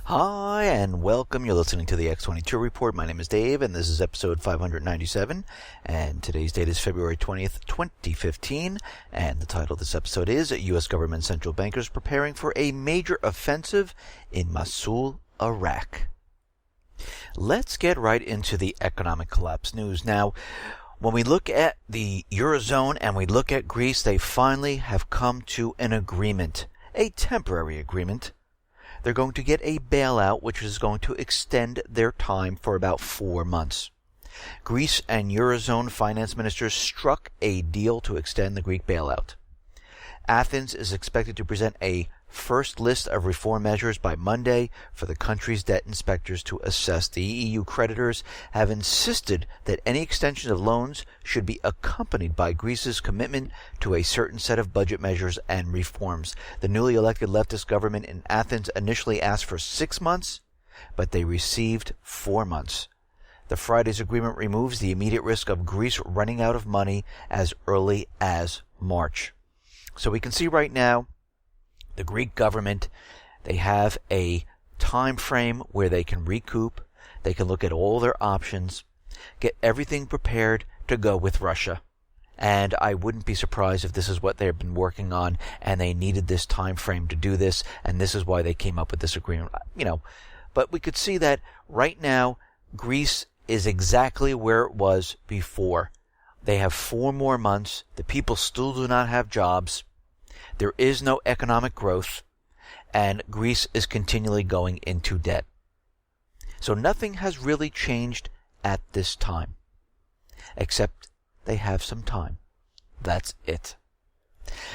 Hi, and welcome. You're listening to the X22 Report. My name is Dave, and this is episode 597. And today's date is February 20th, 2015. And the title of this episode is U.S. Government Central Bankers Preparing for a Major Offensive in Mosul, Iraq. Let's get right into the economic collapse news. Now, when we look at the Eurozone and we look at Greece, they finally have come to an agreement, a temporary agreement. They're going to get a bailout, which is going to extend their time for about 4 months. Greece and Eurozone finance ministers struck a deal to extend the Greek bailout. Athens is expected to present a first list of reform measures by Monday for the country's debt inspectors to assess. The EU creditors have insisted that any extension of loans should be accompanied by Greece's commitment to a certain set of budget measures and reforms. The newly elected leftist government in Athens initially asked for 6 months, but they received 4 months. The Friday's agreement removes the immediate risk of Greece running out of money as early as March. So we can see right now the Greek government, they have a time frame where they can recoup, they can look at all their options, get everything prepared to go with Russia. And I wouldn't be surprised if this is what they've been working on and they needed this time frame to do this, and this is why they came up with this agreement. But we could see that right now Greece is exactly where it was before. They have 4 more months. The people still do not have jobs. There is no economic growth, and Greece is continually going into debt. So nothing has really changed at this time, except they have some time. That's it.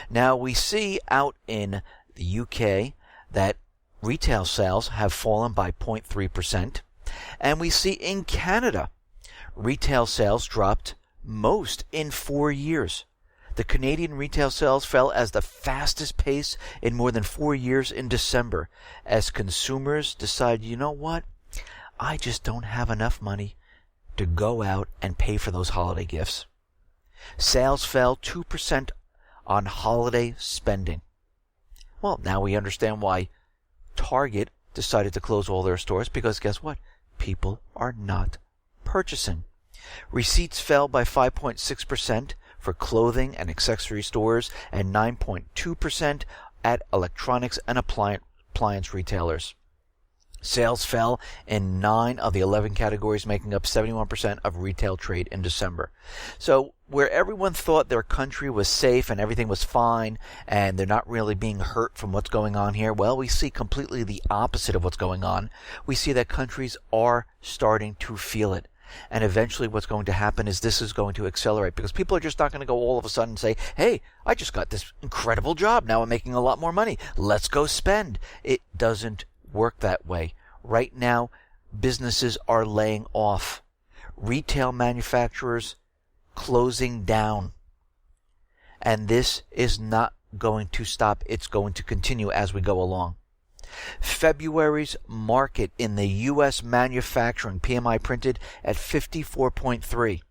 Now we see out in the UK that retail sales have fallen by 0.3%, and we see in Canada retail sales dropped most in 4 years. The Canadian retail sales fell as the fastest pace in more than 4 years in December, as consumers decide, you know what, I just don't have enough money to go out and pay for those holiday gifts. Sales fell 2% on holiday spending. Well, now we understand why Target decided to close all their stores, because guess what? People are not purchasing. Receipts fell by 5.6% for clothing and accessory stores and 9.2% at electronics and appliance retailers. Sales fell in 9 of the 11 categories, making up 71% of retail trade in December. So where everyone thought their country was safe and everything was fine and they're not really being hurt from what's going on here, well, we see completely the opposite of what's going on. We see that countries are starting to feel it. And eventually what's going to happen is this is going to accelerate, because people are just not going to go all of a sudden and say, hey, I just got this incredible job. Now I'm making a lot more money. Let's go spend. It doesn't work that way. Right now, businesses are laying off. Retail manufacturers closing down. And this is not going to stop. It's going to continue as we go along. February's market in the U.S. manufacturing PMI printed at 54.3,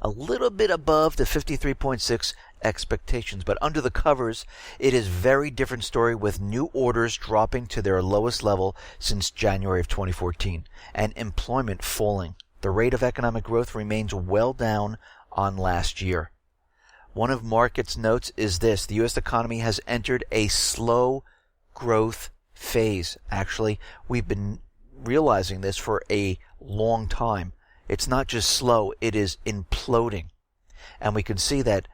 a little bit above the 53.6 expectations, but under the covers, it is a very different story, with new orders dropping to their lowest level since January of 2014 and employment falling. The rate of economic growth remains well down on last year. One of markets' notes is this: the U.S. economy has entered a slow growth phase. Actually, we've been realizing this for a long time. It's not just slow, it is imploding. And we can see that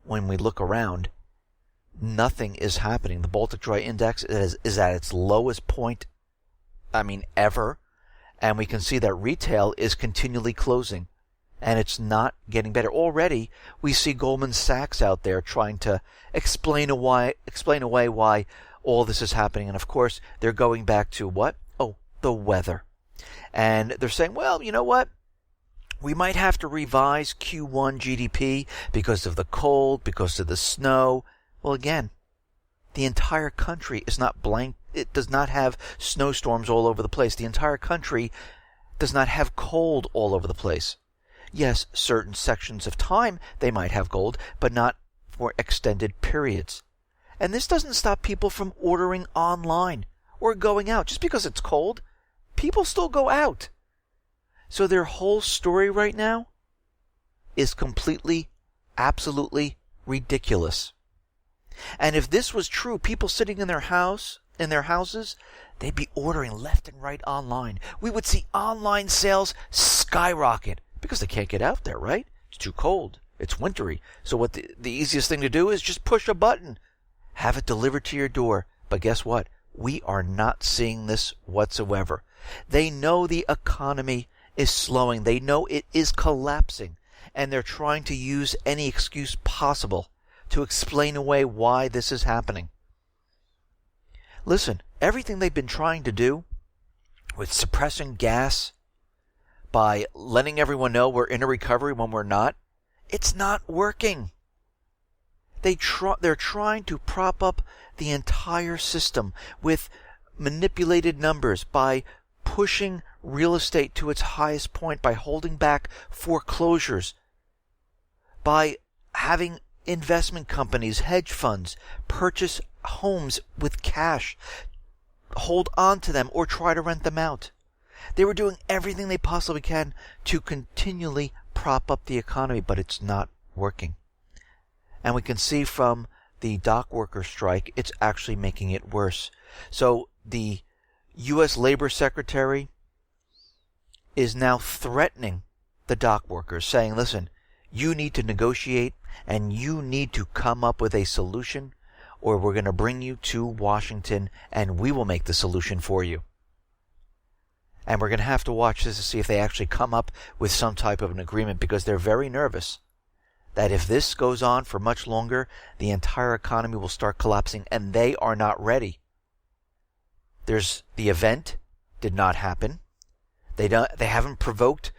when we look around, nothing is happening. The Baltic Dry Index is at its lowest point, ever. And we can see that retail is continually closing. And it's not getting better. Already, we see Goldman Sachs out there trying to explain away why all this is happening. And of course, they're going back to what? Oh, the weather. And they're saying, well, you know what? We might have to revise Q1 GDP because of the cold, because of the snow. Well, again, the entire country is not blank. It does not have snowstorms all over the place. The entire country does not have cold all over the place. Yes, certain sections of time they might have cold, but not for extended periods. And this doesn't stop people from ordering online. or going out. Just because it's cold, people still go out. So their whole story right now is completely, absolutely ridiculous. And if this was true, people sitting in their houses, they'd be ordering left and right online. We would see online sales skyrocket because they can't get out there, right? It's too cold. It's wintry. So what the easiest thing to do is just push a button. Have it delivered to your door. But guess what? We are not seeing this whatsoever. They know the economy is slowing. They know it is collapsing. And they're trying to use any excuse possible to explain away why this is happening. Listen, everything they've been trying to do with suppressing gas, by letting everyone know we're in a recovery when we're not, it's not working. They're trying to prop up the entire system with manipulated numbers, by pushing real estate to its highest point, by holding back foreclosures, by having investment companies, hedge funds, purchase homes with cash, hold on to them, or try to rent them out. They were doing everything they possibly can to continually prop up the economy, but it's not working. And we can see from the dock worker strike, it's actually making it worse. So the U.S. Labor Secretary is now threatening the dock workers, saying, listen, you need to negotiate and you need to come up with a solution, or we're going to bring you to Washington and we will make the solution for you. And we're going to have to watch this to see if they actually come up with some type of an agreement, because they're very nervous that if this goes on for much longer, the entire economy will start collapsing, and they are not ready. The event did not happen. They haven't provoked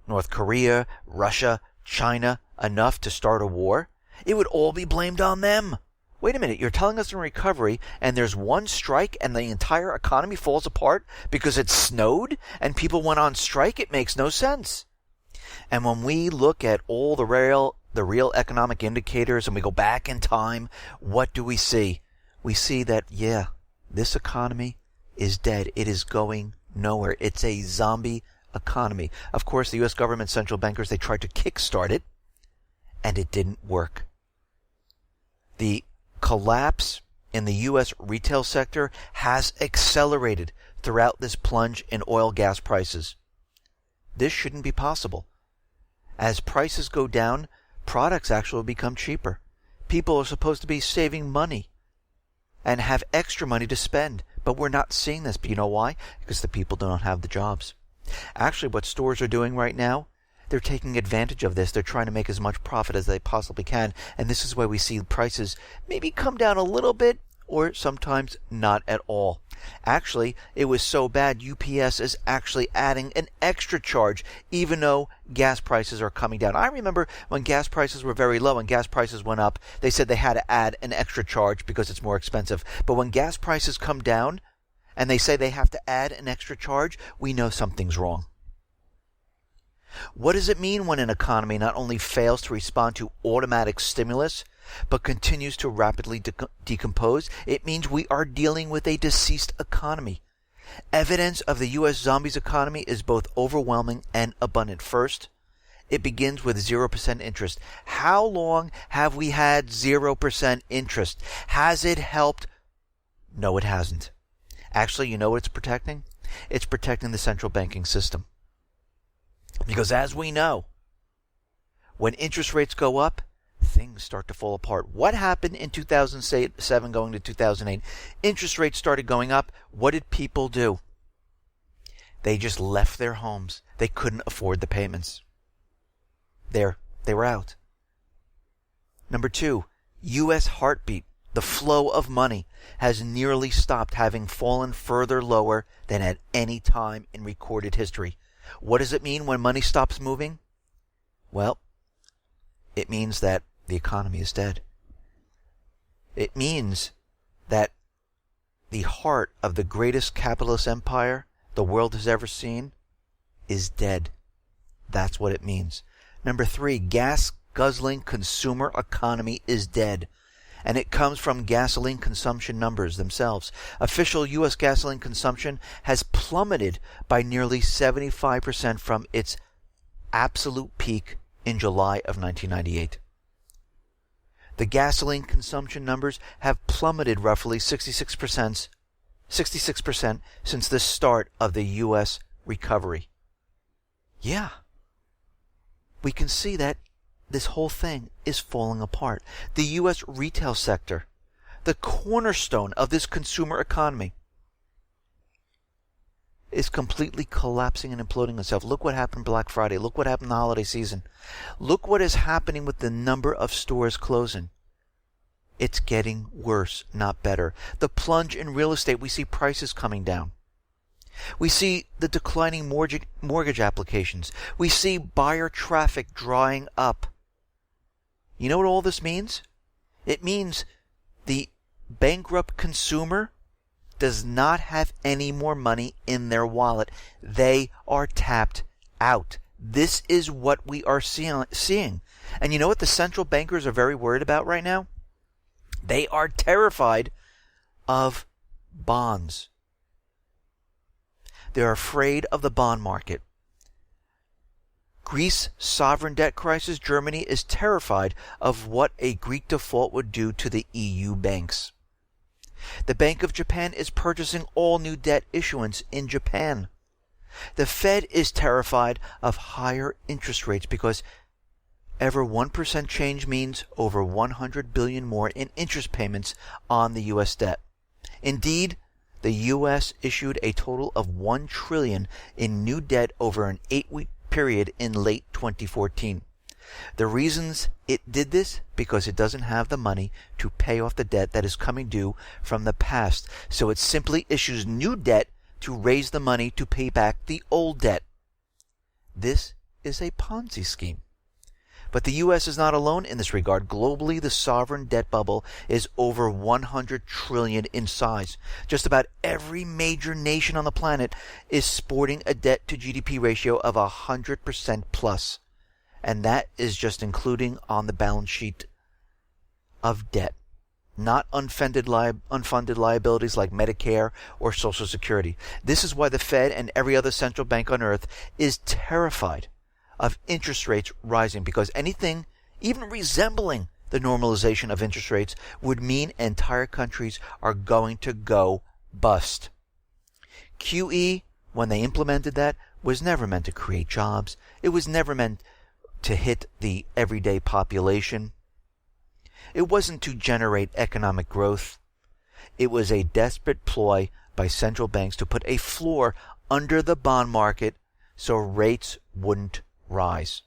North Korea, Russia, China enough to start a war. It would all be blamed on them. Wait a minute, you're telling us in recovery and there's one strike and the entire economy falls apart because it snowed and people went on strike? It makes no sense. And when we look at all the real economic indicators and we go back in time, what do we see? We see that, this economy is dead. It is going nowhere. It's a zombie economy. Of course, the U.S. government central bankers, they tried to kickstart it, and it didn't work. The collapse in the U.S. retail sector has accelerated throughout this plunge in oil gas prices. This shouldn't be possible. As prices go down, products actually become cheaper. People are supposed to be saving money and have extra money to spend, but we're not seeing this. But you know why? Because the people do not have the jobs. Actually, what stores are doing right now, they're taking advantage of this. They're trying to make as much profit as they possibly can. And this is why we see prices maybe come down a little bit, or sometimes not at all. Actually, it was so bad, UPS is actually adding an extra charge, even though gas prices are coming down. I remember when gas prices were very low and gas prices went up, they said they had to add an extra charge because it's more expensive. But when gas prices come down and they say they have to add an extra charge, we know something's wrong. What does it mean when an economy not only fails to respond to automatic stimulus, but continues to rapidly decompose? It means we are dealing with a deceased economy. Evidence of the U.S. zombies economy is both overwhelming and abundant. First, it begins with 0% interest. How long have we had 0% interest? Has it helped? No, it hasn't. Actually, you know what it's protecting? It's protecting the central banking system. Because as we know, when interest rates go up, things start to fall apart. What happened in 2007 going to 2008? Interest rates started going up. What did people do? They just left their homes. They couldn't afford the payments. They were out. Number two, U.S. heartbeat, the flow of money, has nearly stopped, having fallen further lower than at any time in recorded history. What does it mean when money stops moving? Well, it means that the economy is dead. It means that the heart of the greatest capitalist empire the world has ever seen is dead. That's what it means. Number three, gas-guzzling consumer economy is dead. and it comes from gasoline consumption numbers themselves. Official U.S. gasoline consumption has plummeted by nearly 75% from its absolute peak in July of 1998. The gasoline consumption numbers have plummeted roughly 66% since the start of the U.S. recovery. Yeah, we can see that this whole thing is falling apart. The U.S. retail sector, the cornerstone of this consumer economy, is completely collapsing and imploding itself. Look what happened Black Friday. Look what happened the holiday season. Look what is happening with the number of stores closing. It's getting worse, not better. The plunge in real estate, we see prices coming down. We see the declining mortgage applications. We see buyer traffic drying up. You know what all this means? It means the bankrupt consumer does not have any more money in their wallet. They are tapped out. This is what we are seeing. And you know what the central bankers are very worried about right now? They are terrified of bonds. They're afraid of the bond market. Greece sovereign debt crisis. Germany is terrified of what a Greek default would do to the EU banks. The Bank of Japan is purchasing all new debt issuance in Japan. The Fed is terrified of higher interest rates because ever 1% change means over $100 billion more in interest payments on the U.S. debt. Indeed, the U.S. issued a total of $1 trillion in new debt over an 8-week period in late 2014. The reasons it did this, because it doesn't have the money to pay off the debt that is coming due from the past. So it simply issues new debt to raise the money to pay back the old debt. This is a Ponzi scheme. But the U.S. is not alone in this regard. Globally, the sovereign debt bubble is over $100 trillion in size. Just about every major nation on the planet is sporting a debt to GDP ratio of 100% plus. And that is just including on the balance sheet of debt, not unfunded liabilities like Medicare or Social Security. This is why the Fed and every other central bank on earth is terrified of interest rates rising, because anything even resembling the normalization of interest rates would mean entire countries are going to go bust. QE, when they implemented that, was never meant to create jobs. It was never meant to hit the everyday population. It wasn't to generate economic growth. It was a desperate ploy by central banks to put a floor under the bond market so rates wouldn't rise.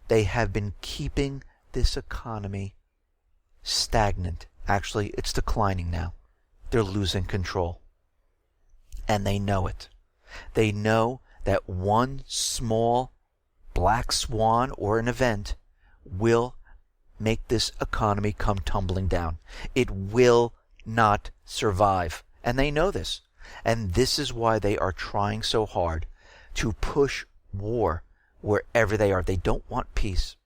They have been keeping this economy stagnant. Actually, it's declining now. They're losing control. And they know it. They know that one small black swan or an event will make this economy come tumbling down. It will not survive. And they know this. And this is why they are trying so hard to push war wherever they are. They don't want peace.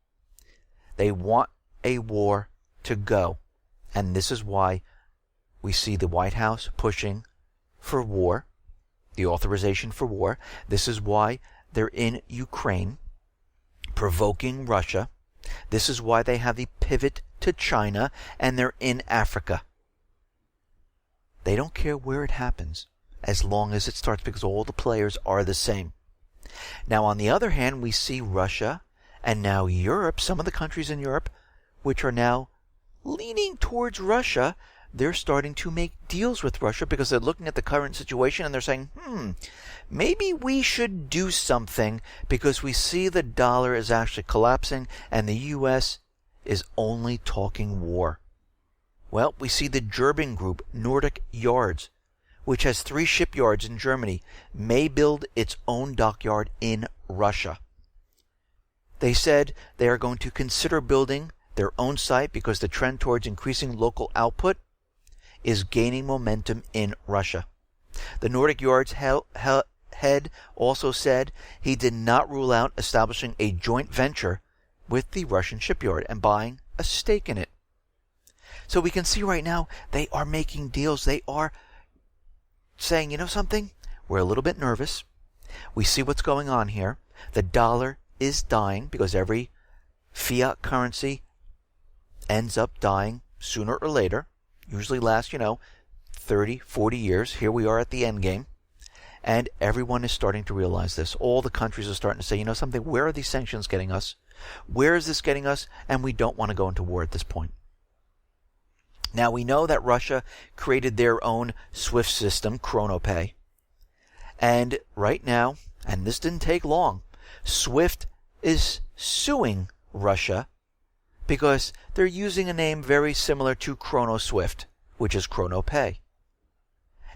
They want a war to go. And this is why we see the White House pushing for war, the authorization for war. This is why they're in Ukraine, provoking Russia. This is why they have the pivot to China, and they're in Africa. They don't care where it happens as long as it starts, because all the players are the same. Now, on the other hand, we see Russia and now Europe, some of the countries in Europe, which are now leaning towards Russia. They're starting to make deals with Russia because they're looking at the current situation and they're saying, maybe we should do something, because we see the dollar is actually collapsing and the U.S. is only talking war. Well, we see the German group, Nordic Yards, which has 3 shipyards in Germany, may build its own dockyard in Russia. They said they are going to consider building their own site because the trend towards increasing local output is gaining momentum in Russia. The Nordic Yards head also said he did not rule out establishing a joint venture with the Russian shipyard and buying a stake in it. So we can see right now they are making deals. They are saying, you know something? We're a little bit nervous. We see what's going on here. The dollar is dying because every fiat currency ends up dying sooner or later. Usually lasts, 30, 40 years. Here we are at the end game. And everyone is starting to realize this. All the countries are starting to say, you know something, where are these sanctions getting us? Where is this getting us? And we don't want to go into war at this point. Now, we know that Russia created their own SWIFT system, ChronoPay. And right now, and this didn't take long, SWIFT is suing Russia because they're using a name very similar to ChronoSwift, which is ChronoPay.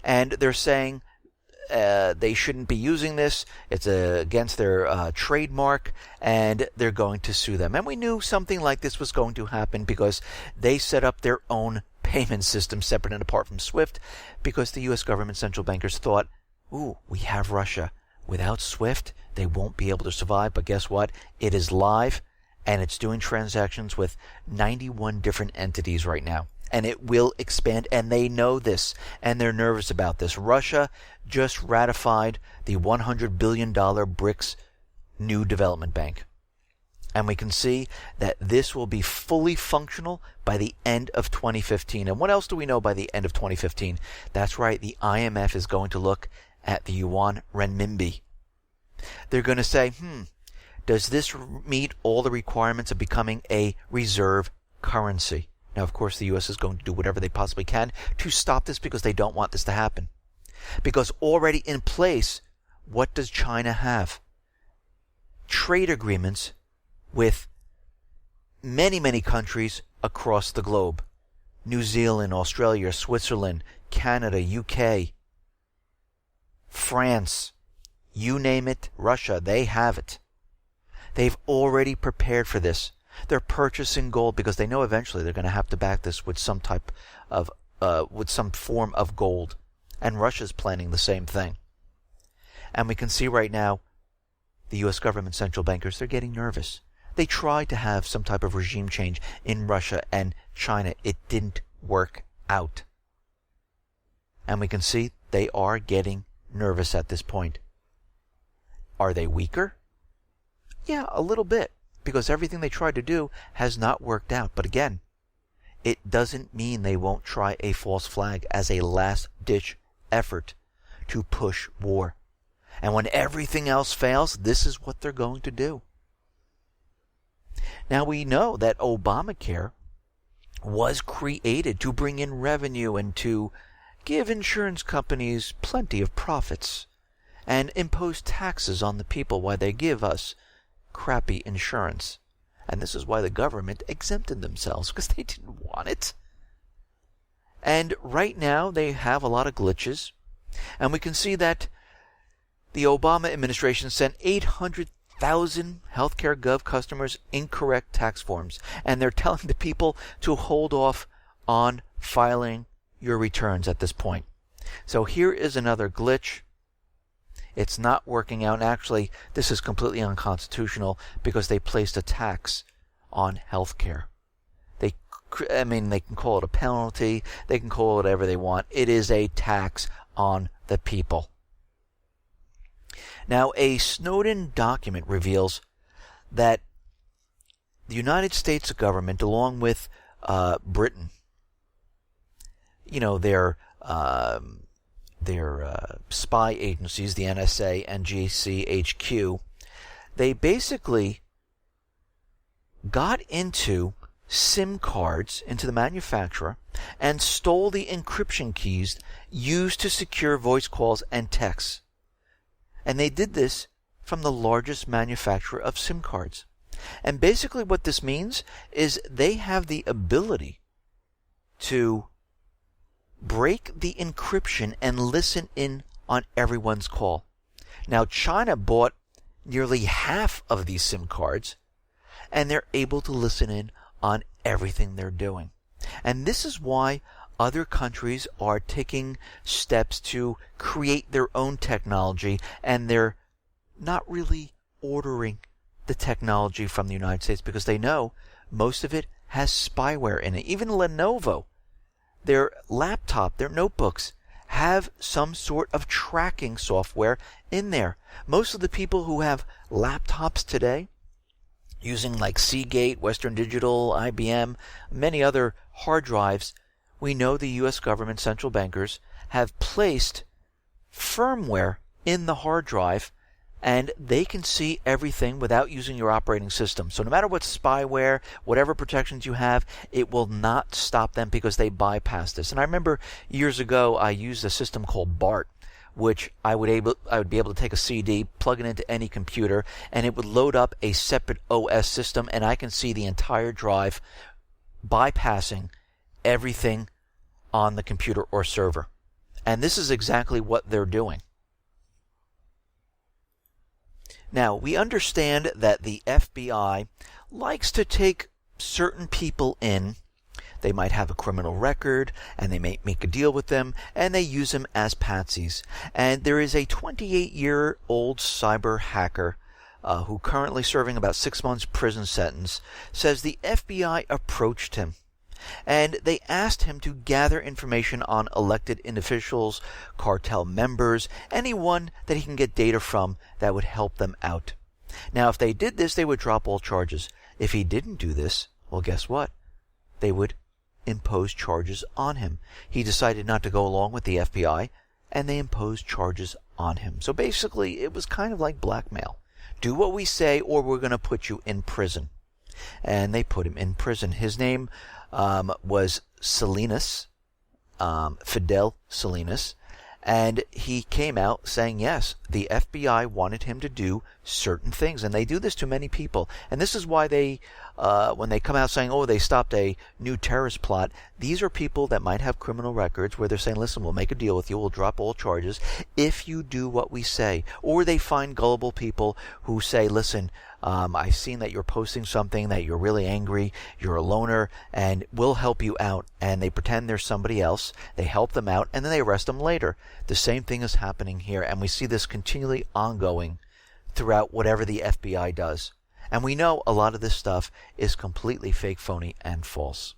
And they're saying they shouldn't be using this. It's against their trademark, and they're going to sue them. And we knew something like this was going to happen because they set up their own payment system separate and apart from SWIFT, because the U.S. government central bankers thought, ooh, we have Russia. Without SWIFT, they won't be able to survive. But guess what? It is live, and it's doing transactions with 91 different entities right now. And it will expand, and they know this, and they're nervous about this. Russia just ratified the $100 billion BRICS new development bank. And we can see that this will be fully functional by the end of 2015. And what else do we know by the end of 2015? That's right, the IMF is going to look at the yuan renminbi. They're going to say, does this meet all the requirements of becoming a reserve currency? Now, of course, the U.S. is going to do whatever they possibly can to stop this because they don't want this to happen. Because already in place, what does China have? Trade agreements with many, many countries across the globe. New Zealand, Australia, Switzerland, Canada, UK, France, you name it, Russia, they have it. They've already prepared for this. They're purchasing gold because they know eventually they're going to have to back this with some type of, with some form of gold. And Russia's planning the same thing. And we can see right now, the U.S. government central bankers, they're getting nervous. They tried to have some type of regime change in Russia and China. It didn't work out. And we can see they are getting nervous at this point. Are they weaker? Yeah, a little bit. Because everything they tried to do has not worked out. But again, it doesn't mean they won't try a false flag as a last-ditch effort to push war. And when everything else fails, this is what they're going to do. Now, we know that Obamacare was created to bring in revenue and to give insurance companies plenty of profits and impose taxes on the people while they give us crappy insurance. And this is why the government exempted themselves, because they didn't want it. And right now they have a lot of glitches. And we can see that the Obama administration sent 800,000 healthcare gov customers incorrect tax forms. And they're telling the people to hold off on filing your returns at this point. So here is another glitch. It's not working out. And actually, this is completely unconstitutional because they placed a tax on healthcare. They can call it a penalty. They can call it whatever they want. It is a tax on the people. Now, a Snowden document reveals that the United States government, along with Britain, their spy agencies, the NSA and GCHQ, they basically got into SIM cards, into the manufacturer, and stole the encryption keys used to secure voice calls and texts. And they did this from the largest manufacturer of SIM cards. And basically what this means is they have the ability to break the encryption and listen in on everyone's call. Now, China bought nearly half of these SIM cards, and they're able to listen in on everything they're doing. And this is why other countries are taking steps to create their own technology, and they're not really ordering the technology from the United States because they know most of it has spyware in it. Even Lenovo, their laptop, their notebooks have some sort of tracking software in there. Most of the people who have laptops today, using like Seagate, Western Digital, IBM, many other hard drives, we know the U.S. government central bankers have placed firmware in the hard drive, and they can see everything without using your operating system. So no matter what spyware, whatever protections you have, it will not stop them because they bypass this. And I remember years ago I used a system called BART, which I would be able to take a CD, plug it into any computer, and it would load up a separate OS system, and I can see the entire drive bypassing everything on the computer or server. And this is exactly what they're doing. Now, we understand that the FBI likes to take certain people in. They might have a criminal record, and they may make a deal with them, and they use them as patsies. And there is a 28-year-old cyber hacker who currently serving about 6 months prison sentence, says the FBI approached him, and they asked him to gather information on elected officials, cartel members, anyone that he can get data from that would help them out. Now, if they did this, they would drop all charges. If he didn't do this, well, guess what? They would impose charges on him. He decided not to go along with the FBI, and they imposed charges on him. So basically, it was kind of like blackmail. Do what we say, or we're going to put you in prison. And they put him in prison. His name was Salinas, Fidel Salinas, and he came out saying, yes, the FBI wanted him to do certain things, and they do this to many people. And this is why they, when they come out saying, oh, they stopped a new terrorist plot, these are people that might have criminal records where they're saying, listen, we'll make a deal with you, we'll drop all charges if you do what we say. Or they find gullible people who say, listen, I've seen that you're posting something, that you're really angry, you're a loner, and we'll help you out. And they pretend there's somebody else, they help them out, and then they arrest them later. The same thing is happening here, and we see this continually ongoing throughout whatever the FBI does. And we know a lot of this stuff is completely fake, phony, and false.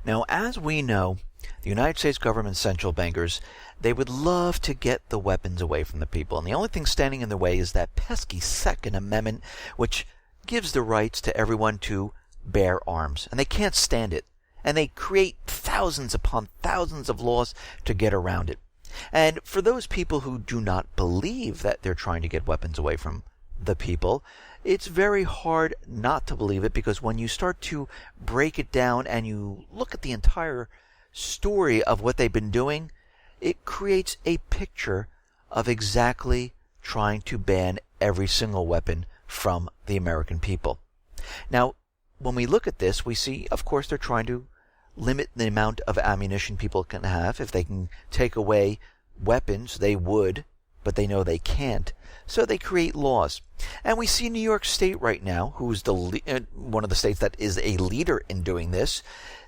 Now, as we know, the United States government central bankers, they would love to get the weapons away from the people. And the only thing standing in the way is that pesky Second Amendment, which gives the rights to everyone to bear arms. And they can't stand it. And they create thousands upon thousands of laws to get around it. And for those people who do not believe that they're trying to get weapons away from the people, it's very hard not to believe it, because when you start to break it down and you look at the entire story of what they've been doing, it creates a picture of exactly trying to ban every single weapon from the American people. Now, when we look at this, we see, of course, they're trying to limit the amount of ammunition people can have. If they can take away weapons, they would, but they know they can't. So they create laws. And we see New York State right now, who's one of the states that is a leader in doing this,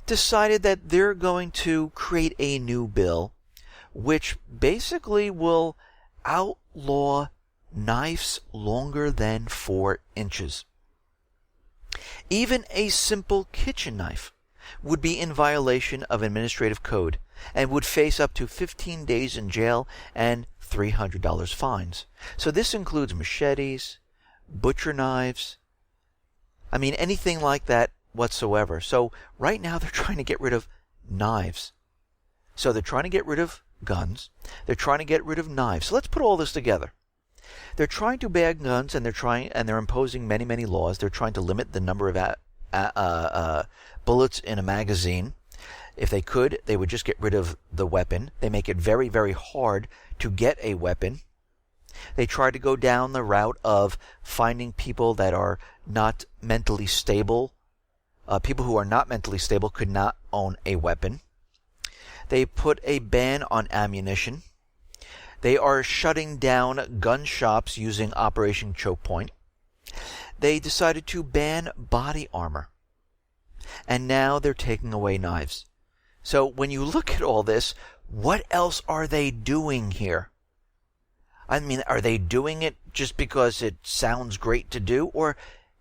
decided that they're going to create a new bill which basically will outlaw knives longer than 4 inches. Even a simple kitchen knife would be in violation of administrative code and would face up to 15 days in jail and $300 fines. So this includes machetes, butcher knives, anything like that whatsoever. So right now they're trying to get rid of knives. So they're trying to get rid of guns. They're trying to get rid of knives. So let's put all this together. They're trying to ban guns, and they're imposing many, many laws. They're trying to limit the number of bullets in a magazine. If they could, they would just get rid of the weapon. They make it very, very hard to get a weapon. They try to go down the route of finding people that are not mentally stable. People who are not mentally stable could not own a weapon. They put a ban on ammunition. They are shutting down gun shops using Operation Choke Point. They decided to ban body armor. And now they're taking away knives. So when you look at all this, what else are they doing here? Are they doing it just because it sounds great to do? Or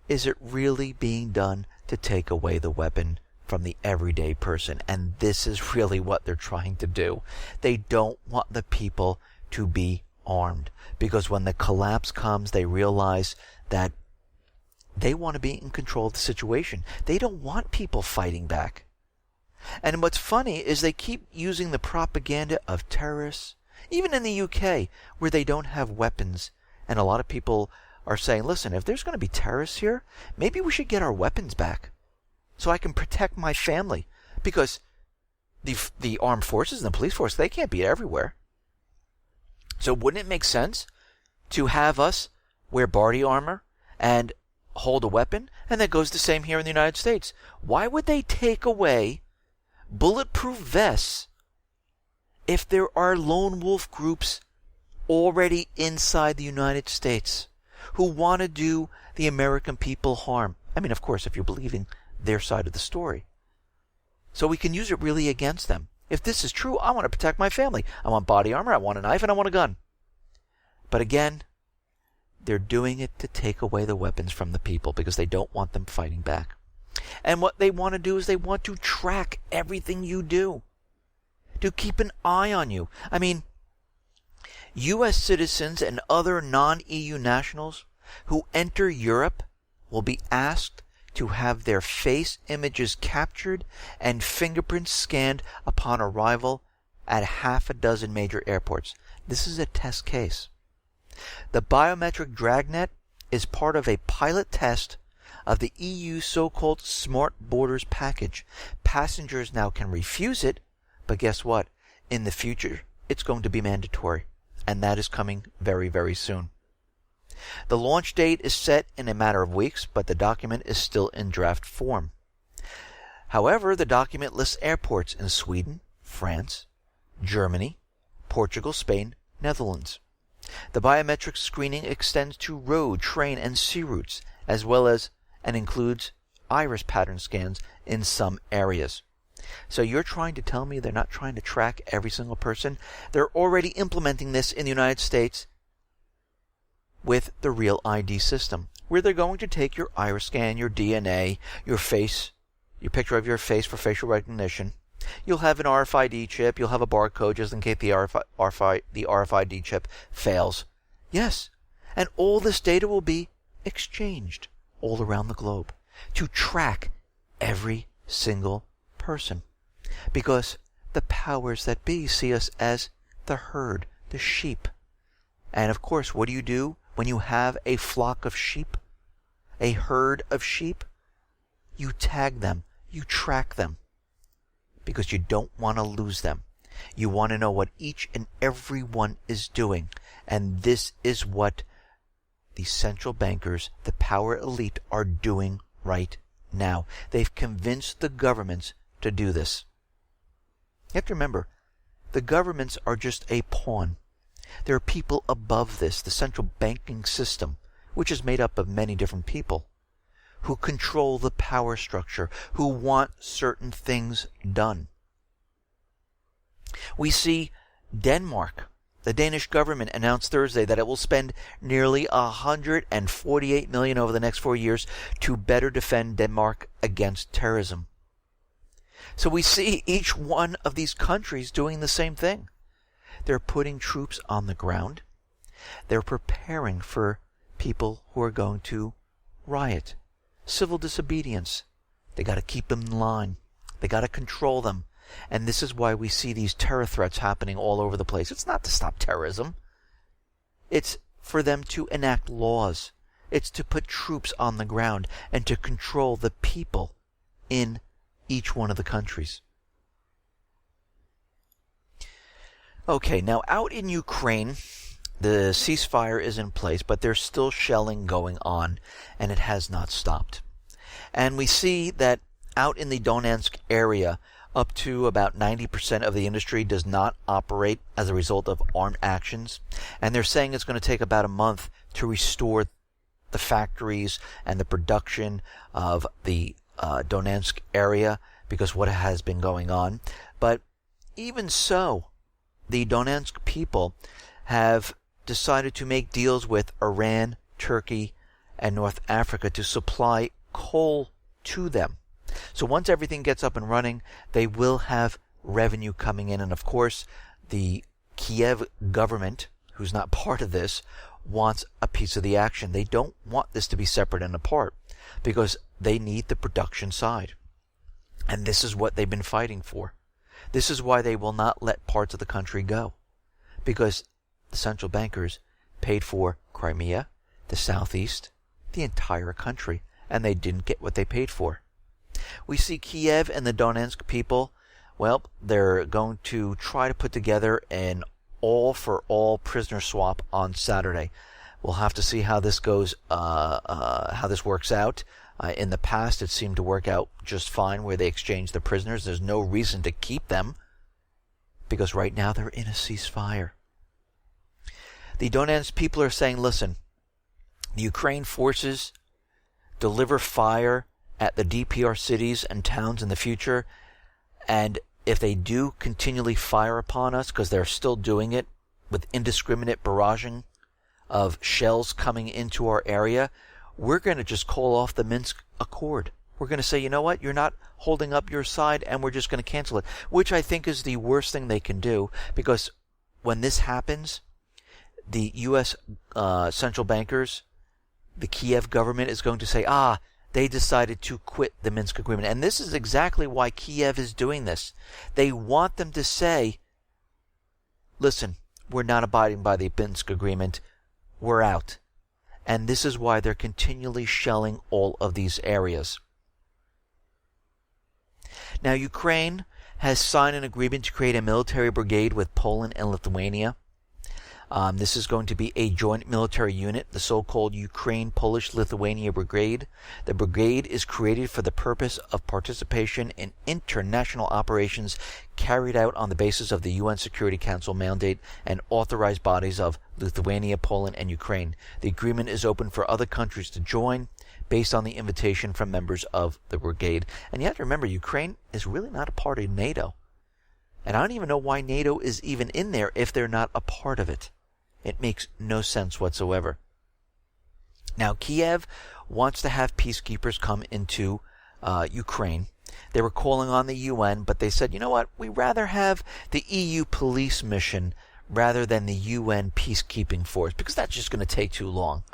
is it really being done to take away the weapon from the everyday person. And this is really what they're trying to do. They don't want the people to be armed, because when the collapse comes, they realize that they want to be in control of the situation. They don't want people fighting back. And what's funny is they keep using the propaganda of terrorists, even in the UK, where they don't have weapons. And a lot of people are saying, listen, if there's going to be terrorists here, maybe we should get our weapons back so I can protect my family. Because the armed forces and the police force, they can't be everywhere. So wouldn't it make sense to have us wear body armor and hold a weapon? And that goes the same here in the United States. Why would they take away bulletproof vests if there are lone wolf groups already inside the United States who want to do the American people harm? I mean, of course, if you're believing their side of the story. So we can use it really against them. If this is true, I want to protect my family. I want body armor, I want a knife, and I want a gun. But again, they're doing it to take away the weapons from the people because they don't want them fighting back. And what they want to do is they want to track everything you do, to keep an eye on you. I mean, U.S. citizens and other non-EU nationals who enter Europe will be asked to have their face images captured and fingerprints scanned upon arrival at half a dozen major airports. This is a test case. The biometric dragnet is part of a pilot test of the EU's so-called Smart Borders package. Passengers now can refuse it, but guess what? In the future, it's going to be mandatory, and that is coming very, very soon. The launch date is set in a matter of weeks, but the document is still in draft form. However, the document lists airports in Sweden, France, Germany, Portugal, Spain, Netherlands. The biometric screening extends to road, train, and sea routes, as well as and includes iris pattern scans in some areas. So you're trying to tell me they're not trying to track every single person? They're already implementing this in the United States with the Real ID system, where they're going to take your iris scan, your DNA, your face, your picture of your face for facial recognition. You'll have an RFID chip. You'll have a barcode just in case the RFID chip fails. Yes, and all this data will be exchanged all around the globe to track every single person, because the powers that be see us as the herd, the sheep. And of course, what do you do when you have a flock of sheep, a herd of sheep? You tag them, you track them, because you don't want to lose them. You want to know what each and every one is doing. And this is what the central bankers, the power elite, are doing right now. They've convinced the governments to do this. You have to remember, the governments are just a pawn. There are people above this, the central banking system, which is made up of many different people, who control the power structure, who want certain things done. We see Denmark. The Danish government announced Thursday that it will spend nearly $148 million over the next 4 years to better defend Denmark against terrorism. So we see each one of these countries doing the same thing. They're putting troops on the ground. They're preparing for people who are going to riot. Civil disobedience. They got to keep them in line. They got to control them. And this is why we see these terror threats happening all over the place. It's not to stop terrorism. It's for them to enact laws. It's to put troops on the ground and to control the people in each one of the countries. Okay, now out in Ukraine, the ceasefire is in place, but there's still shelling going on, and it has not stopped. And we see that out in the Donetsk area, up to about 90% of the industry does not operate as a result of armed actions. And they're saying it's going to take about a month to restore the factories and the production of the Donetsk area because what has been going on. But even so, the Donetsk people have decided to make deals with Iran, Turkey, and North Africa to supply coal to them. So once everything gets up and running, they will have revenue coming in. And of course, the Kiev government, who's not part of this, wants a piece of the action. They don't want this to be separate and apart because they need the production side. And this is what they've been fighting for. This is why they will not let parts of the country go, because the central bankers paid for Crimea, the southeast, the entire country, and they didn't get what they paid for. We see Kiev and the Donetsk people, well, they're going to try to put together an all-for-all prisoner swap on Saturday. We'll have to see how this goes, how this works out. In the past, it seemed to work out just fine where they exchanged the prisoners. There's no reason to keep them because right now they're in a ceasefire. The Donetsk people are saying, listen, the Ukraine forces deliver fire at the DPR cities and towns in the future, and if they do continually fire upon us, because they're still doing it with indiscriminate barraging of shells coming into our area, we're going to just call off the Minsk Accord. We're going to say, you know what, you're not holding up your side, and we're just going to cancel it, which I think is the worst thing they can do, because when this happens, the U.S. Central bankers, the Kiev government is going to say, they decided to quit the Minsk Agreement. And this is exactly why Kiev is doing this. They want them to say, listen, we're not abiding by the Minsk Agreement. We're out. And this is why they're continually shelling all of these areas. Now, Ukraine has signed an agreement to create a military brigade with Poland and Lithuania. This is going to be a joint military unit, the so-called Ukraine-Polish-Lithuania Brigade. The brigade is created for the purpose of participation in international operations carried out on the basis of the UN Security Council mandate and authorized bodies of Lithuania, Poland, and Ukraine. The agreement is open for other countries to join based on the invitation from members of the brigade. And you have to remember, Ukraine is really not a part of NATO. And I don't even know why NATO is even in there if they're not a part of it. It makes no sense whatsoever. Now, Kiev wants to have peacekeepers come into Ukraine. They were calling on the UN, but they said, you know what, we'd rather have the EU police mission rather than the UN peacekeeping force, because that's just going to take too long.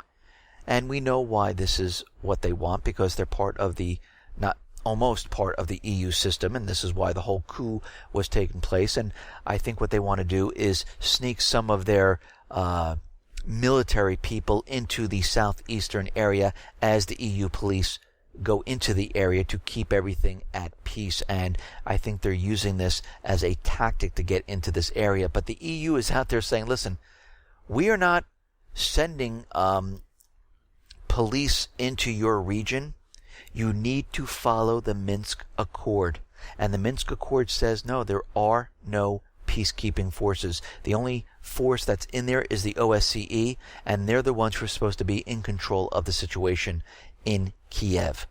And we know why this is what they want, because they're part of the, not almost part of the EU system, and this is why the whole coup was taking place. And I think what they want to do is sneak some of their military people into the southeastern area as the EU police go into the area to keep everything at peace. And I think they're using this as a tactic to get into this area. But the EU is out there saying, listen, we are not sending police into your region. You need to follow the Minsk Accord. And the Minsk Accord says, no, there are no peacekeeping forces. The only force that's in there is the OSCE, and they're the ones who are supposed to be in control of the situation in Kiev.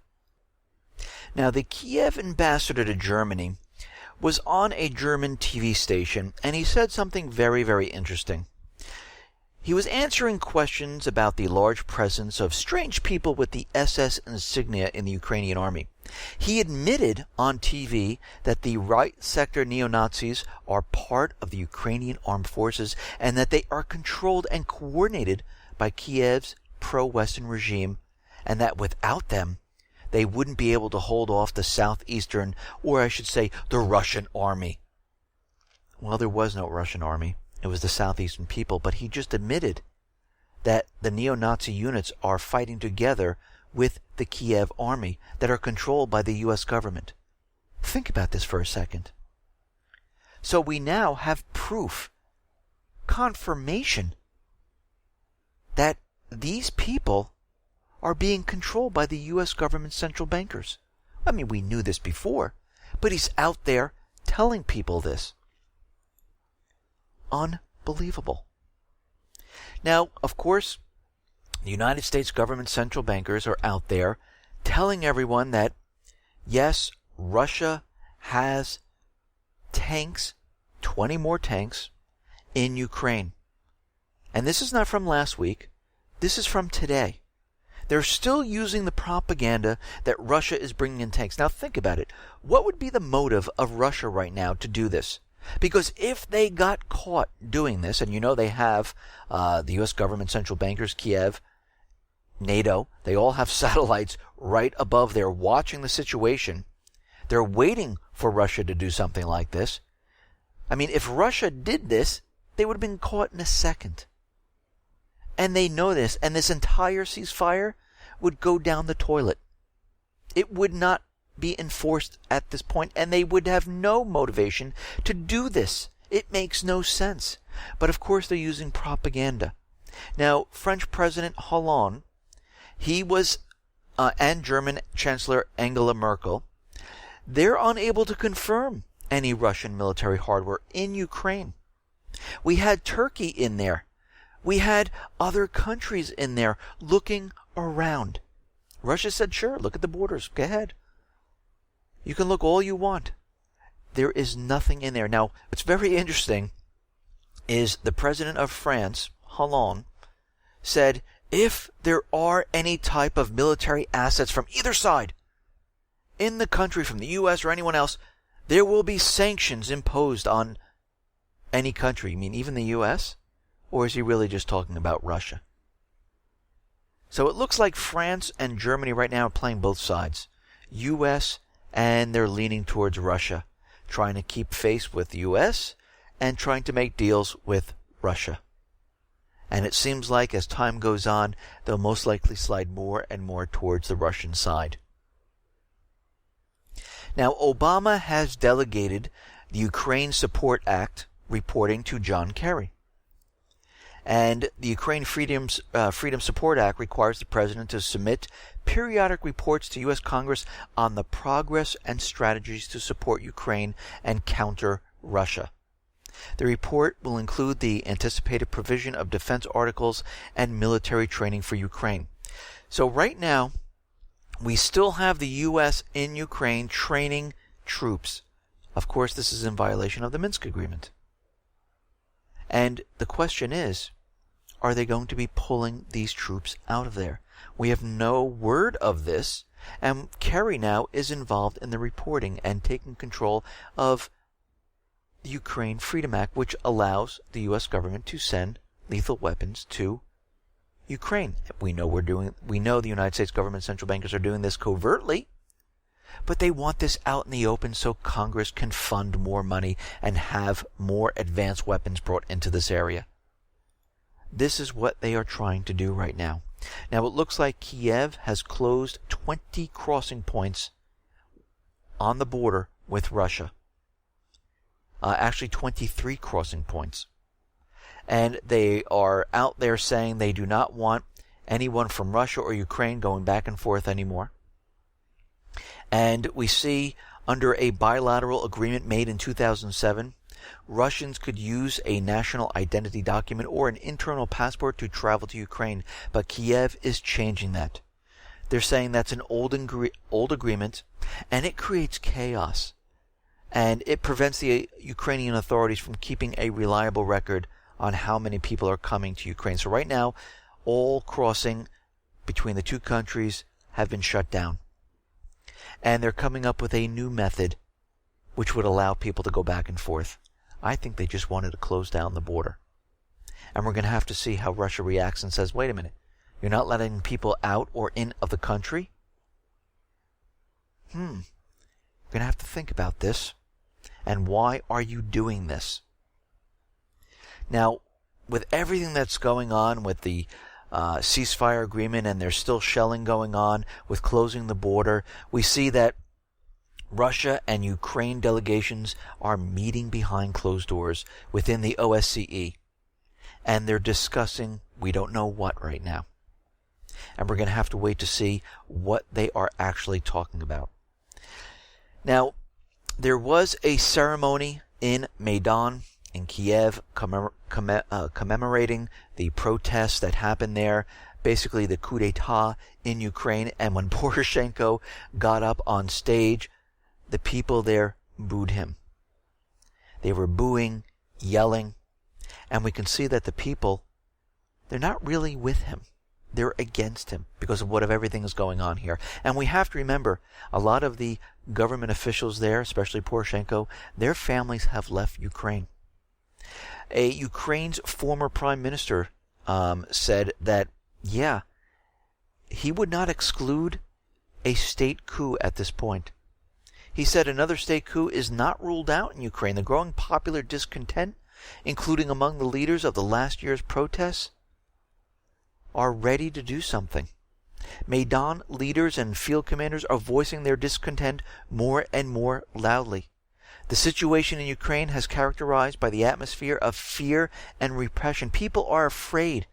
Now, the Kiev ambassador to Germany was on a German TV station, and he said something very, very interesting. He was answering questions about the large presence of strange people with the SS insignia in the Ukrainian army. He admitted on TV that the right sector neo-Nazis are part of the Ukrainian armed forces and that they are controlled and coordinated by Kiev's pro-Western regime, and that without them, they wouldn't be able to hold off the southeastern, or I should say, the Russian army. Well, there was no Russian army. It was the southeastern people, but he just admitted that the neo-Nazi units are fighting together with the Kiev army that are controlled by the U.S. government. Think about this for a second. So we now have proof, confirmation, that these people are being controlled by the U.S. government central bankers. I mean, we knew this before, but he's out there telling people this. Unbelievable. Now, of course, the United States government central bankers are out there telling everyone that, yes, Russia has tanks, 20 more tanks, in Ukraine. And this is not from last week. This is from today. They're still using the propaganda that Russia is bringing in tanks. Now think about it. What would be the motive of Russia right now to do this? Because if they got caught doing this, and you know they have the U.S. government, central bankers, Kiev, NATO, they all have satellites right above there watching the situation. They're waiting for Russia to do something like this. I mean, if Russia did this, they would have been caught in a second. And they know this, and this entire ceasefire would go down the toilet. It would not be enforced at this point, and they would have no motivation to do this. It makes no sense. But of course they're using propaganda. Now, French President Hollande, he was, and German Chancellor Angela Merkel, they're unable to confirm any Russian military hardware in Ukraine. We had Turkey in there. We had other countries in there looking around. Russia said, sure, look at the borders. Go ahead. You can look all you want. There is nothing in there. Now, what's very interesting is the president of France, Hollande, said, if there are any type of military assets from either side in the country, from the U.S. or anyone else, there will be sanctions imposed on any country. You mean even the U.S.? Or is he really just talking about Russia? So it looks like France and Germany right now are playing both sides. U.S. and they're leaning towards Russia, trying to keep face with the U.S. and trying to make deals with Russia. And it seems like as time goes on, they'll most likely slide more and more towards the Russian side. Now, Obama has delegated the Ukraine Support Act reporting to John Kerry. And the Ukraine Freedom Support Act requires the president to submit periodic reports to U.S. Congress on the progress and strategies to support Ukraine and counter Russia. The report will include the anticipated provision of defense articles and military training for Ukraine. So right now, we still have the U.S. in Ukraine training troops. Of course, this is in violation of the Minsk Agreement. And the question is, are they going to be pulling these troops out of there? We have no word of this, and Kerry now is involved in the reporting and taking control of the Ukraine Freedom Act, which allows the U.S. government to send lethal weapons to Ukraine. We know the United States government central bankers are doing this covertly, but they want this out in the open so Congress can fund more money and have more advanced weapons brought into this area. This is what they are trying to do right now. Now, it looks like Kiev has closed 20 crossing points on the border with Russia. Actually, 23 crossing points. And they are out there saying they do not want anyone from Russia or Ukraine going back and forth anymore. And we see under a bilateral agreement made in 2007, Russians could use a national identity document or an internal passport to travel to Ukraine, but Kiev is changing that. They're saying that's an old agreement, and it creates chaos. And it prevents the Ukrainian authorities from keeping a reliable record on how many people are coming to Ukraine. So right now, all crossing between the two countries have been shut down. And they're coming up with a new method which would allow people to go back and forth. I think they just wanted to close down the border. And we're going to have to see how Russia reacts and says, wait a minute, you're not letting people out or in of the country? We're going to have to think about this. And why are you doing this? Now, with everything that's going on with the ceasefire agreement, and there's still shelling going on with closing the border, we see that Russia and Ukraine delegations are meeting behind closed doors within the OSCE. And they're discussing we don't know what right now. And we're going to have to wait to see what they are actually talking about. Now, there was a ceremony in Maidan in Kiev commemorating the protests that happened there, basically the coup d'etat in Ukraine. And when Poroshenko got up on stage, the people there booed him. They were booing, yelling, and we can see that the people, they're not really with him. they're against him because of what everything is going on here. And we have to remember, a lot of the government officials there, especially Poroshenko, their families have left Ukraine. Ukraine's former prime minister said that, yeah, he would not exclude a state coup at this point. He said another state coup is not ruled out in Ukraine. The growing popular discontent, including among the leaders of the last year's protests, are ready to do something. Maidan leaders and field commanders are voicing their discontent more and more loudly. The situation in Ukraine has characterized by the atmosphere of fear and repression. People are afraid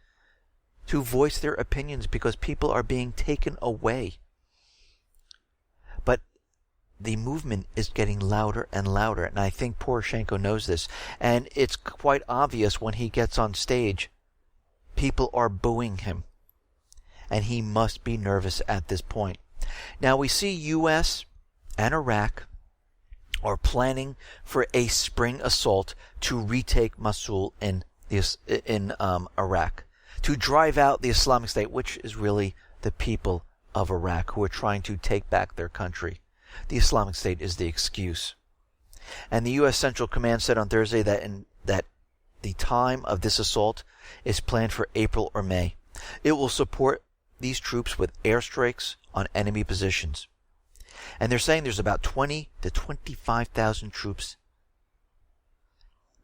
to voice their opinions because people are being taken away. But the movement is getting louder and louder, and I think Poroshenko knows this. And it's quite obvious when he gets on stage, people are booing him. And he must be nervous at this point. Now we see U.S. and Iraq are planning for a spring assault to retake Mosul in Iraq, to drive out the Islamic State, which is really the people of Iraq who are trying to take back their country. The Islamic State is the excuse. And the U.S. Central Command said on Thursday that the time of this assault is planned for April or May. It will support these troops with airstrikes on enemy positions. And they're saying there's about 20 to 25,000 troops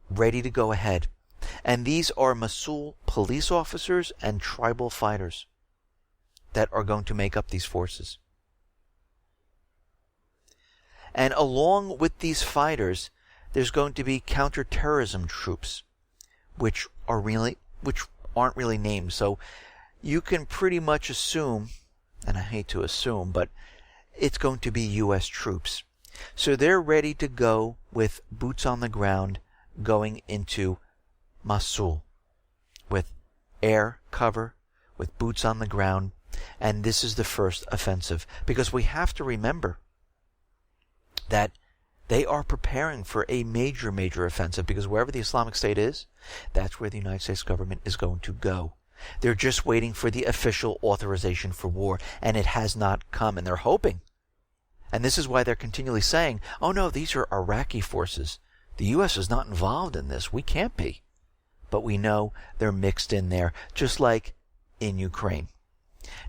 ready to go ahead. And these are Mosul police officers and tribal fighters that are going to make up these forces. And along with these fighters, there's going to be counterterrorism troops, which aren't really named. So you can pretty much assume, and I hate to assume, but it's going to be U.S. troops. So they're ready to go with boots on the ground going into Mosul with air cover, with boots on the ground. And this is the first offensive, because we have to remember that they are preparing for a major, major offensive, because wherever the Islamic State is, that's where the United States government is going to go. They're just waiting for the official authorization for war, and it has not come, and they're hoping. And this is why they're continually saying, oh no, these are Iraqi forces. The U.S. is not involved in this. We can't be. But we know they're mixed in there, just like in Ukraine.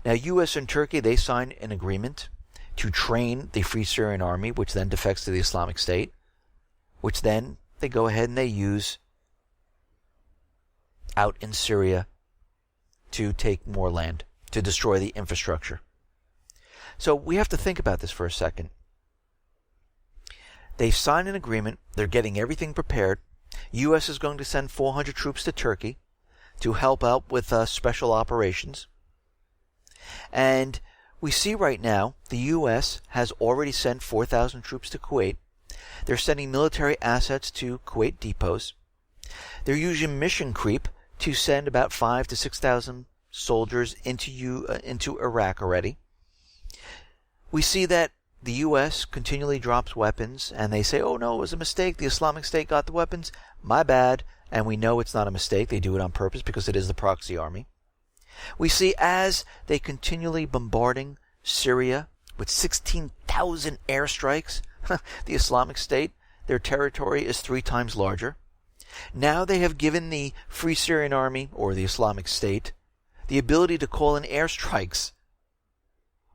Now, U.S. and Turkey, they signed an agreement to train the Free Syrian Army, which then defects to the Islamic State, which then they go ahead and they use out in Syria to take more land, to destroy the infrastructure. So we have to think about this for a second. They've signed an agreement. They're getting everything prepared. U.S. is going to send 400 troops to Turkey to help out with special operations. And we see right now the U.S. has already sent 4,000 troops to Kuwait. They're sending military assets to Kuwait depots. They're using mission creep to send about 5,000 to 6,000 soldiers into Iraq already. We see that the U.S. continually drops weapons, and they say, oh no, it was a mistake. The Islamic State got the weapons. My bad. And we know it's not a mistake. They do it on purpose because it is the proxy army. We see as they continually bombarding Syria with 16,000 airstrikes, the Islamic State, their territory is 3 times larger. Now they have given the Free Syrian Army, or the Islamic State, the ability to call in airstrikes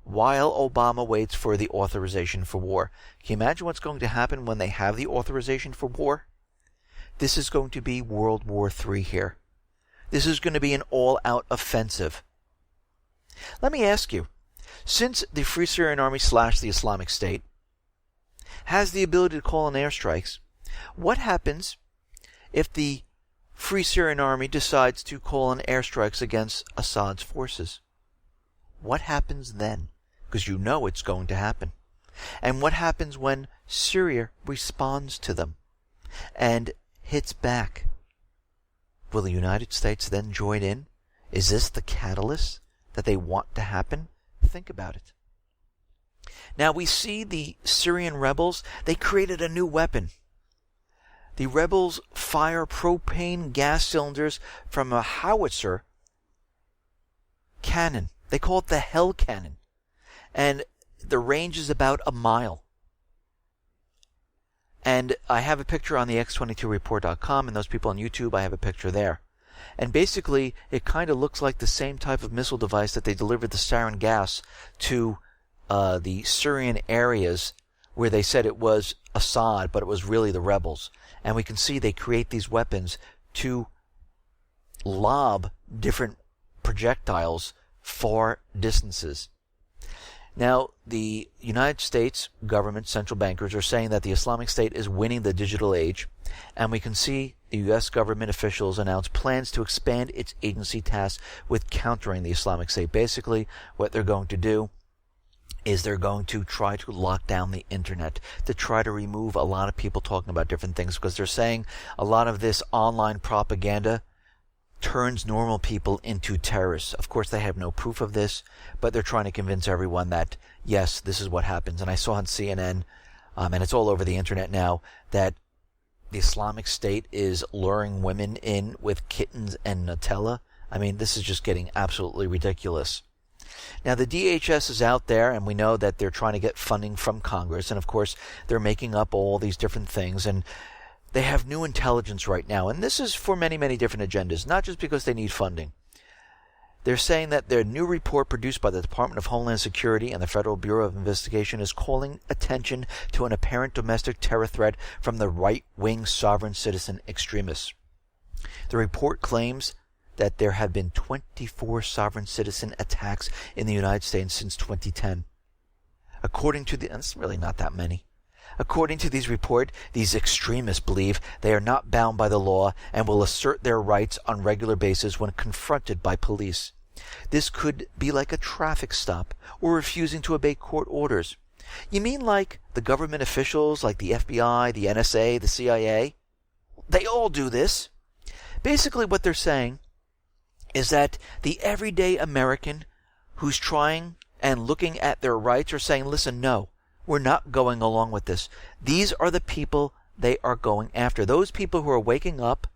while Obama waits for the authorization for war. Can you imagine what's going to happen when they have the authorization for war? This is going to be World War III here. This is going to be an all-out offensive. Let me ask you, since the Free Syrian Army / the Islamic State has the ability to call in airstrikes, what happens if the Free Syrian Army decides to call in airstrikes against Assad's forces? What happens then? Because you know it's going to happen. And what happens when Syria responds to them and hits back? Will the United States then join in? Is this the catalyst that they want to happen? Think about it. Now we see the Syrian rebels, they created a new weapon. The rebels fire propane gas cylinders from a howitzer cannon. They call it the Hell Cannon. And the range is about a mile. And I have a picture on the X22Report.com, and those people on YouTube, I have a picture there. And basically, it kind of looks like the same type of missile device that they delivered the sarin gas to the Syrian areas where they said it was Assad, but it was really the rebels. And we can see they create these weapons to lob different projectiles far distances. Now, the United States government, central bankers, are saying that the Islamic State is winning the digital age, and we can see the U.S. government officials announce plans to expand its agency tasks with countering the Islamic State. Basically, what they're going to do is they're going to try to lock down the internet, to try to remove a lot of people talking about different things, because they're saying a lot of this online propaganda turns normal people into terrorists. Of course, they have no proof of this, but they're trying to convince everyone that, yes, this is what happens. And I saw on CNN, and it's all over the internet now, that the Islamic State is luring women in with kittens and Nutella. I mean, this is just getting absolutely ridiculous. Now, the DHS is out there, and we know that they're trying to get funding from Congress, and of course, they're making up all these different things, and they have new intelligence right now, and this is for many, many different agendas, not just because they need funding. They're saying that their new report produced by the Department of Homeland Security and the Federal Bureau of Investigation is calling attention to an apparent domestic terror threat from the right-wing sovereign citizen extremists. The report claims that there have been 24 sovereign citizen attacks in the United States since 2010. That's really not that many. According to these reports, these extremists believe they are not bound by the law and will assert their rights on a regular basis when confronted by police. This could be like a traffic stop or refusing to obey court orders. You mean like the government officials, like the FBI, the NSA, the CIA? They all do this. Basically, what they're saying is that the everyday American who's trying and looking at their rights are saying, listen, no, we're not going along with this. These are the people they are going after. Those people who are waking up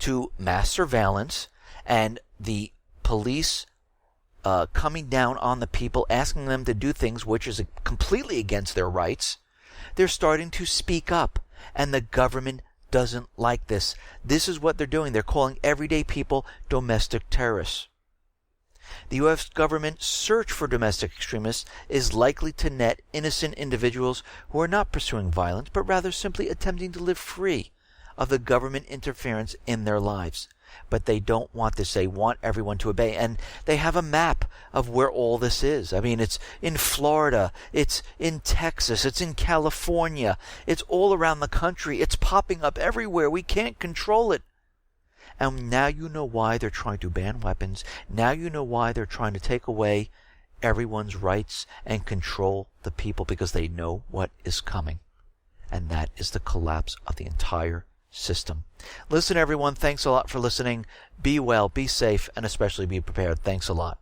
to mass surveillance and the police coming down on the people, asking them to do things which is completely against their rights. They're starting to speak up, and the government doesn't like this. This is what they're doing. They're calling everyday people domestic terrorists. The U.S. government's search for domestic extremists is likely to net innocent individuals who are not pursuing violence, but rather simply attempting to live free of the government interference in their lives. But they don't want this. They want everyone to obey. And they have a map of where all this is. I mean, it's in Florida. It's in Texas. It's in California. It's all around the country. It's popping up everywhere. We can't control it. And now you know why they're trying to ban weapons. Now you know why they're trying to take away everyone's rights and control the people, because they know what is coming. And that is the collapse of the entire system. Listen, everyone, thanks a lot for listening. Be well, be safe, and especially be prepared. Thanks a lot.